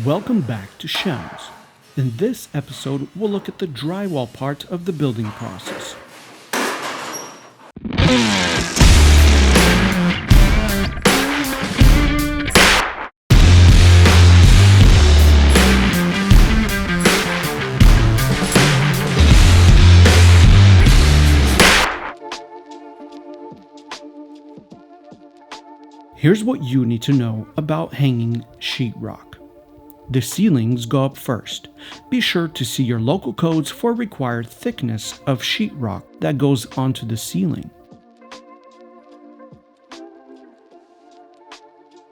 Welcome back to SHEMSS. In this episode, we'll look at the drywall part of the building process. Here's what you need to know about hanging sheetrock. The ceilings go up first. Be sure to see your local codes for required thickness of sheetrock that goes onto the ceiling.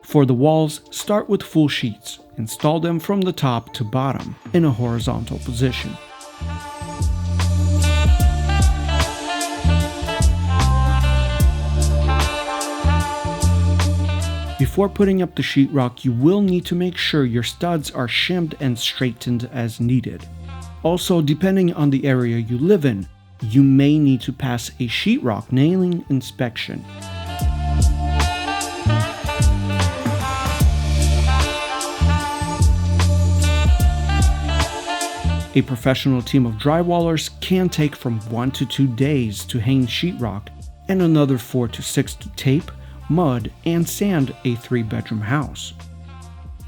For the walls, start with full sheets. Install them from the top to bottom in a horizontal position. Before putting up the sheetrock, you will need to make sure your studs are shimmed and straightened as needed. Also, depending on the area you live in, you may need to pass a sheetrock nailing inspection. A professional team of drywallers can take from 1 to 2 days to hang sheetrock and another 4 to 6 to tape, mud, and sand a 3-bedroom house.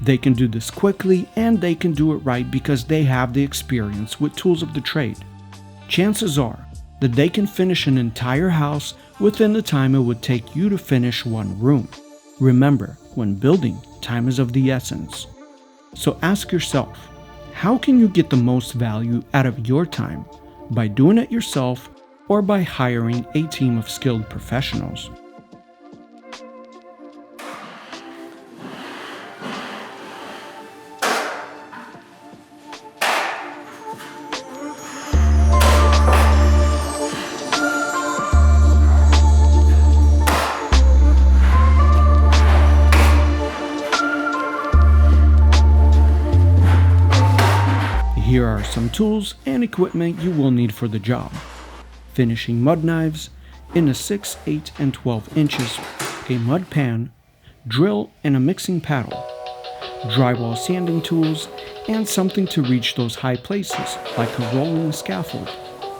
They can do this quickly and they can do it right because they have the experience with tools of the trade. Chances are that they can finish an entire house within the time it would take you to finish one room. Remember, when building, time is of the essence. So ask yourself, how can you get the most value out of your time? By doing it yourself or by hiring a team of skilled professionals? Here are some tools and equipment you will need for the job. Finishing mud knives in a 6, 8, and 12 inches, a mud pan, drill and a mixing paddle, drywall sanding tools, and something to reach those high places like a rolling scaffold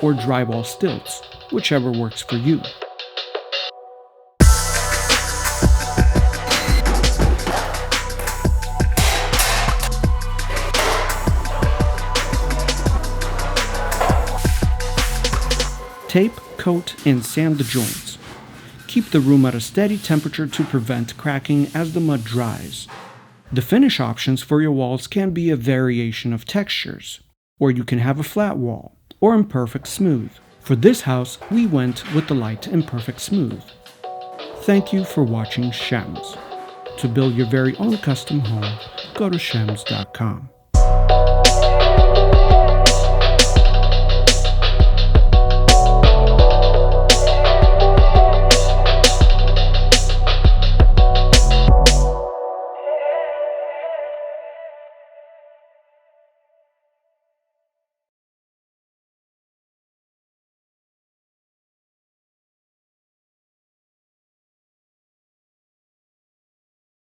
or drywall stilts, whichever works for you. Tape, coat, and sand the joints. Keep the room at a steady temperature to prevent cracking as the mud dries. The finish options for your walls can be a variation of textures, or you can have a flat wall, or imperfect smooth. For this house, we went with the light imperfect smooth. Thank you for watching SHEMSS. To build your very own custom home, go to shemms.com.